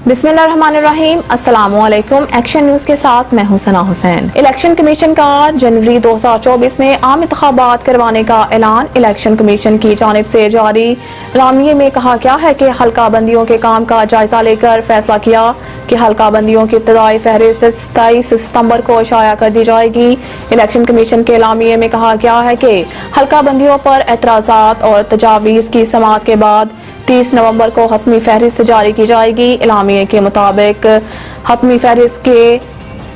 बिस्मिल्लाहिर्रहमानिर्रहीम, अस्सलामुअलैकुम। Action news के साथ मैं हूं सना हुसैन। इलेक्शन कमीशन का जनवरी 2024 में आम इंतखाबात करवाने का ऐलान। इलेक्शन कमीशन की जानिब से जारी एलामिये में कहा गया है कि हल्का बंदियों के काम का जायजा लेकर फैसला किया कि हल्का बंदियों की इब्तदाई फहरिस्त 27 सितंबर को शाया कर दी जाएगी। इलेक्शन कमीशन के एलामिये में कहा गया है कि हल्का बंदियों पर एतराज़ात और तजावीज़ की समाअत के बाद 30 नवंबर को हतमी फहरिस्त जारी की जाएगी। एलामिये के मुताबिक हतमी फहरिस्त के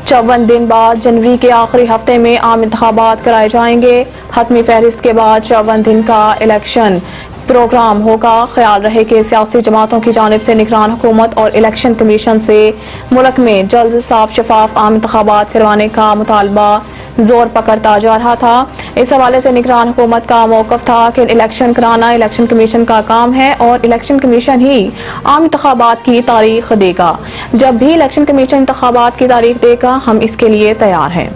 54 दिन बाद जनवरी के आखिरी हफ्ते में आम इंतखाबात कराए जाएंगे। हतमी फहरिस्त के बाद 54 दिन का इलेक्शन प्रोग्राम होगा। ख्याल रहे कि सियासी जमातों की जानिब से निगरान हुकूमत और इलेक्शन कमीशन से मुल्क में जल्द साफ शफाफ आम इंतखाबात करवाने का मुतालबा जोर पकड़ता जा रहा था। इस हवाले से निगरान हुकूमत का मौक़िफ़ था कि इलेक्शन कराना इलेक्शन कमीशन का काम है और इलेक्शन कमीशन ही आम इंतखाबात की तारीख देगा। जब भी इलेक्शन कमीशन इंतखाबात की तारीख देगा, हम इसके लिए तैयार हैं।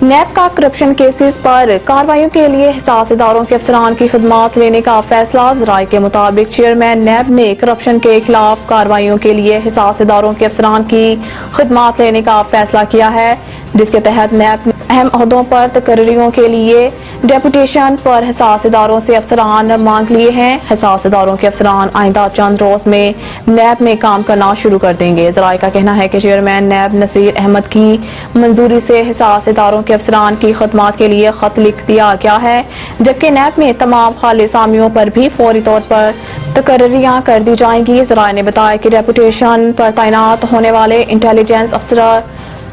नैब का करप्शन केसेस पर कार्रवाइयों के लिए हिसास इदारों के अफसरान की खिदमत लेने का फैसला। ज़राए के मुताबिक चेयरमैन नैब ने करप्शन के खिलाफ कार्रवाइयों के लिए हिसास इदारों के अफसरान की खिदमत लेने का फैसला किया है, जिसके तहत नैब ने अहम ओहदों पर तकर्रियों के लिए डेपुटेशन पर हिसास इदारों से अफसरान मांग लिए हैं। हिसास इदारों के अफसरान आइंदा चंद रोज में नैब में काम करना शुरू कर देंगे। ज़राए का कहना है कि चेयरमैन नैब नसीर अहमद की मंजूरी से हिसास इदारों के अफसरान की खदमात के लिए खत लिख दिया गया है, जबकि नैब में तमाम खाली सामियों पर भी फौरी तौर पर तकर्रियां कर दी जाएंगी। ज़राए ने बताया कि डेपुटेशन पर तैनात होने वाले इंटेलिजेंस अफसर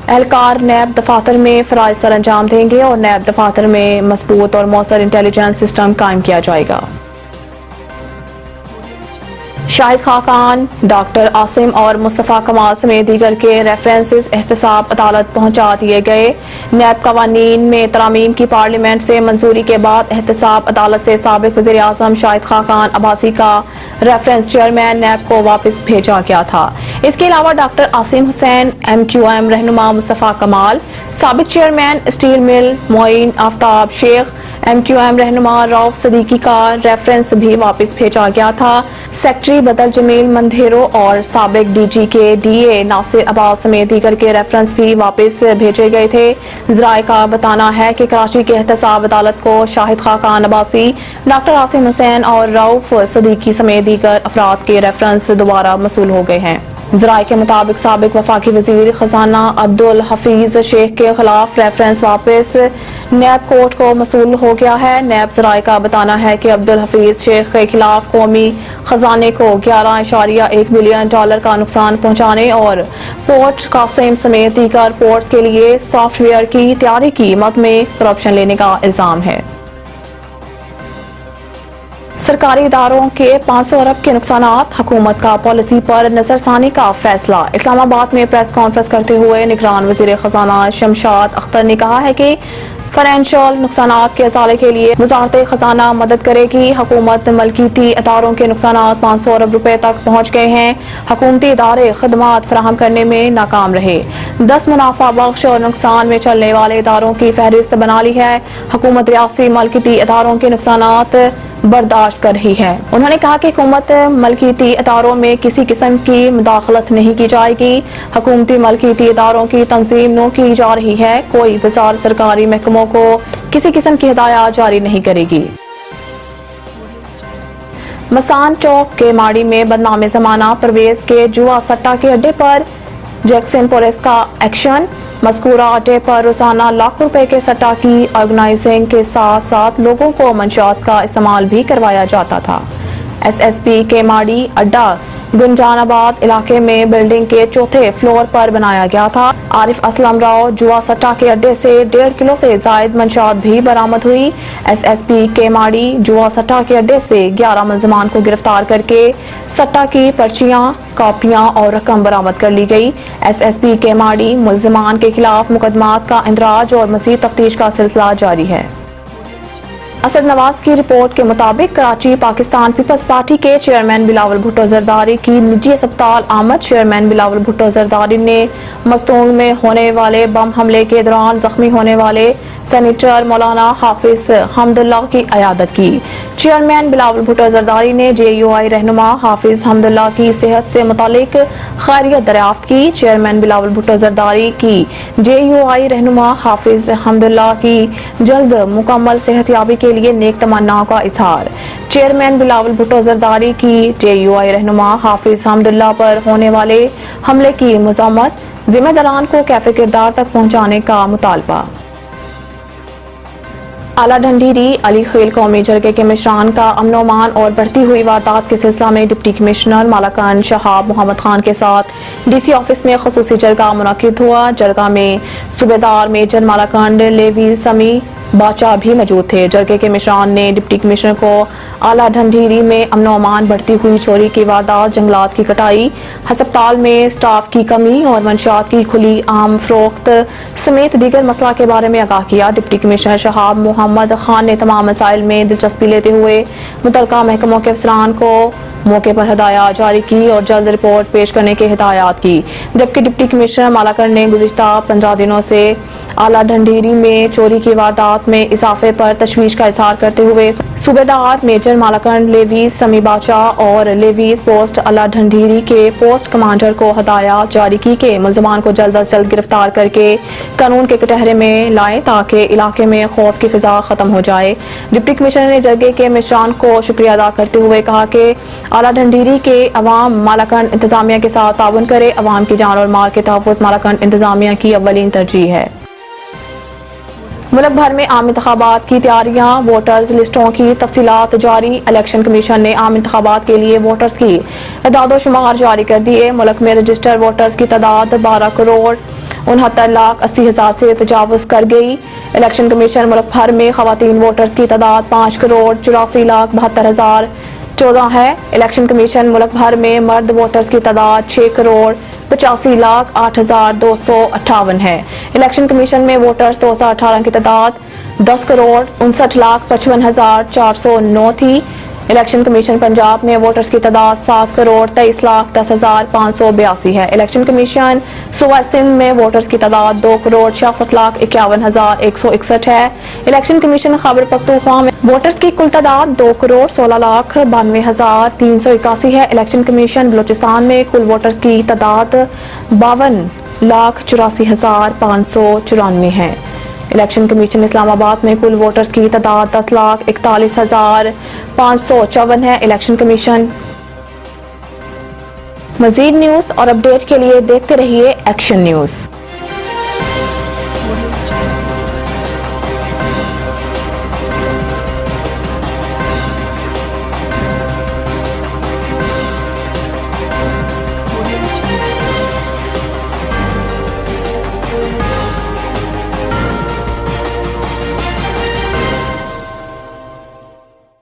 एहलकार नैब दफातर में फराइज सर अंजाम देंगे और नैब दफातर में मजबूत और मौसर इंटेलिजेंस सिस्टम कायम किया जाएगा। शाहिद खाकान, डॉक्टर आसिम और मुस्तफ़ा कमाल समेत दीगर के रेफरेंसेस एहतसाब अदालत पहुंचा दिए गए। नैब कवानीन में तरामीम की पार्लियामेंट से मंजूरी के बाद एहतसाब अदालत से साबिक वज़ीर आज़म शाहिद खाकान अब्बासी का रेफरेंस चेयरमैन नैब को वापस भेजा गया था। इसके अलावा डॉक्टर आसिम हुसैन, MQM रहनुमा मुस्तफ़ा कमाल, साबिक chairman steel mill Moin Aftab Sheikh, MQM रहनुमा रऊफ सदीकी का रेफरेंस भी वापस भेजा गया था। सेक्रेटरी बदर जमील मंधेरो और साबिक DG के DA नासिर अब्बास समेत दीगर के रेफरेंस भी वापस भेजे गए थे। ज़राए का बताना है कि कराची के एहतसाब अदालत को शाहिद खाकान अब्बासी, डॉक्टर आसिम हुसैन और रऊफ सदीकी समेत दीगर अफराद के रेफरेंस दोबारा मसूल हो गए हैं। ज़राए के मुताबिक साबिक वफाकी वजीर खजाना अब्दुल हफीज शेख के खिलाफ रेफरेंस वापस नैब कोर्ट को मसूल हो गया है। नैब ज़राए का बताना है कि अब्दुल हफीज शेख के खिलाफ कौमी खजाने को $11.1 बिलियन का नुकसान पहुंचाने और पोर्ट कासिम समेत दीगर पोर्ट्स के लिए सॉफ्टवेयर की तैयारी की मद में करप्शन लेने का इल्जाम है। सरकारी इदारों के 500 अरब के नुकसानात, हुकूमत का पॉलिसी पर नजरसानी का फैसला। इस्लामाबाद में प्रेस कॉन्फ्रेंस करते हुए निगरान वजीर खजाना शमशाद अख्तर ने कहा है कि फाइनेंशियल नुकसानात के अजाले के लिए वजारत खजाना मदद करेगी। हुकूमत मलकीती इदारों के नुकसानात 500 अरब रुपए तक पहुंच गए हैं। हुकूमती इदारे खदमात फराहम करने में नाकाम रहे। 10 मुनाफा बख्श और नुकसान में चलने वाले इदारों की फहरिस्त बना ली है। हुकूमत रियासती मलकीती इदारों के नुकसानात बर्दाश्त कर रही है। उन्होंने कहा कि हुकूमत मलकीती इदारों में किसी किस्म की मुदाखलत नहीं की जाएगी। हुकूमती मलकीती इदारों की तंजीम नो की जा रही है। कोई वज़ारत सरकारी महकमों को किसी किस्म की हिदायत जारी नहीं करेगी। मसान चौक के माड़ी में बदनाम जमाना परवेज के जुआ सट्टा के अड्डे पर जैक्सन पुलिस का एक्शन। मज़कूरा अड्डे पर रोजाना लाखों रुपए के सट्टा की ऑर्गेनाइजिंग के साथ साथ लोगों को मंशियात का इस्तेमाल भी करवाया जाता था। SSP के माड़ी अड्डा गुंजानाबाद इलाके में बिल्डिंग के चौथे फ्लोर पर बनाया गया था। आरिफ असलम राव जुआ सट्टा के अड्डे से 1.5 किलो से जायद मंशियात भी बरामद हुई। SSP के माड़ी जुआ सट्टा के अड्डे से 11 मुलजमान को गिरफ्तार करके सट्टा की पर्चियां, कॉपियां और रकम बरामद कर ली गई। SSP के माड़ी मुलजमान के खिलाफ मुकदमात का इंदराज और मजीद तफ्तीश का सिलसिला जारी है। असद नवाज की रिपोर्ट के मुताबिक कराची पाकिस्तान पीपल्स पार्टी के चेयरमैन बिलावल भुट्टो जरदारी की निजी अस्पताल आमद। चेयरमैन बिलावल भुट्टो जरदारी ने मस्तूंग में होने वाले बम हमले के दौरान जख्मी होने वाले सेनेटर मौलाना हाफिज हमदुल्लाह की अयादत की। چیئرمین بلاول بھٹو زرداری نے JUI رہنما حافظ حمداللہ کی صحت سے متعلق خیریت دریافت کی۔ چیئرمین بلاول بھٹو زرداری کی JUI رہنما حافظ حمداللہ کی جلد مکمل صحت یابی کے لیے نیک تمناؤں کا اظہار۔ چیئرمین بلاول بھٹو زرداری کی JUI رہنما حافظ حمداللہ پر ہونے والے حملے کی مذمت، ذمہ داران کو کیفے کردار تک پہنچانے کا مطالبہ۔ اعلیٰ ڈھنڈیری علی خیل قومی جرگے کے مشران کا امن و امان اور بڑھتی ہوئی واردات کے سلسلہ میں ڈپٹی کمشنر مالاکنڈ شہاب محمد خان کے ساتھ DC آفس میں خصوصی جرگہ منعقد ہوا۔ جرگہ میں صوبیدار میجر مالاکنڈ لیوی سمی باچا بھی موجود تھے۔ جرگے کے مشران نے ڈپٹی کمشنر کو اعلیٰ ڈھنڈیری میں امن و امان، بڑھتی ہوئی چوری کی واردات، جنگلات کی کٹائی، ہسپتال میں سٹاف کی کمی اور منشیات کی کھلی عام فروخت سمیت دیگر مسئلہ کے بارے میں آگاہ کیا۔ ڈپٹی کمشنر شہاب محمد خان نے تمام مسائل میں دلچسپی لیتے ہوئے متعلقہ محکموں کے افسران کو موقع پر ہدایات جاری کی اور جلد رپورٹ پیش کرنے کی ہدایات کی، جبکہ ڈپٹی کمشنر مالاکنڈ نے گزشتہ 15 دنوں سے اعلیٰ ڈھنڈیری میں چوری کی واردات میں اضافے پر تشویش کا اظہار کرتے ہوئے صوبیدار میجر مالاکنڈ لیوی سمی باچا اور لیویز پوسٹ اعلیٰ ڈھنڈیری کے پوسٹ کمانڈر کو ہدایات جاری کی کہ ملزمان کو جلد از جلد گرفتار کر کے قانون کے کٹہرے میں لائیں تاکہ علاقے میں خوف کی فضا ختم ہو جائے۔ ڈپٹی کمشنر نے جرگے کے مشران کو شکریہ ادا کرتے ہوئے کہا کہ اعلیٰ ڈھنڈیری کے عوام مالاکنڈ انتظامیہ کے ساتھ تعاون کرے۔ عوام کی جان اور مال کے تحفظ مالاکنڈ انتظامیہ کی اولین ترجیح ہے۔ ملک بھر میں عام انتخابات کی تیاریاں، ووٹرز لسٹوں کی تفصیلات جاری۔ الیکشن کمیشن نے عام انتخابات کے لیے ووٹرز کی اعداد و شمار جاری کر دیے۔ ملک میں رجسٹر ووٹرز کی تعداد 12,69,80,000 سے تجاوز کر گئی۔ الیکشن کمیشن ملک بھر میں خواتین ووٹرز کی تعداد 5,84,72,014 ہے۔ الیکشن کمیشن ملک بھر میں مرد ووٹرز کی تعداد 6,85,08,258 ہے۔ الیکشن کمیشن میں ووٹرز 2018 کی تعداد 10,59,55,409 تھی۔ الیکشن کمیشن پنجاب میں ووٹرز کی تعداد 7,23,10,582 ہے۔ الیکشن کمیشن صوبہ سندھ میں ووٹرز کی تعداد 2,66,51,161 ہے۔ الیکشن کمیشن خیبر پختونخوا میں ووٹرز کی کل تعداد 2,16,92,381 ہے۔ الیکشن کمیشن بلوچستان میں کل ووٹرز کی تعداد 52,84,594 ہے۔ الیکشن کمیشن اسلام آباد میں کل ووٹرز کی تعداد 10,41,554 ہے۔ الیکشن کمیشن مزید نیوز اور اپڈیٹ کے لیے دیکھتے رہیے ایکشن نیوز۔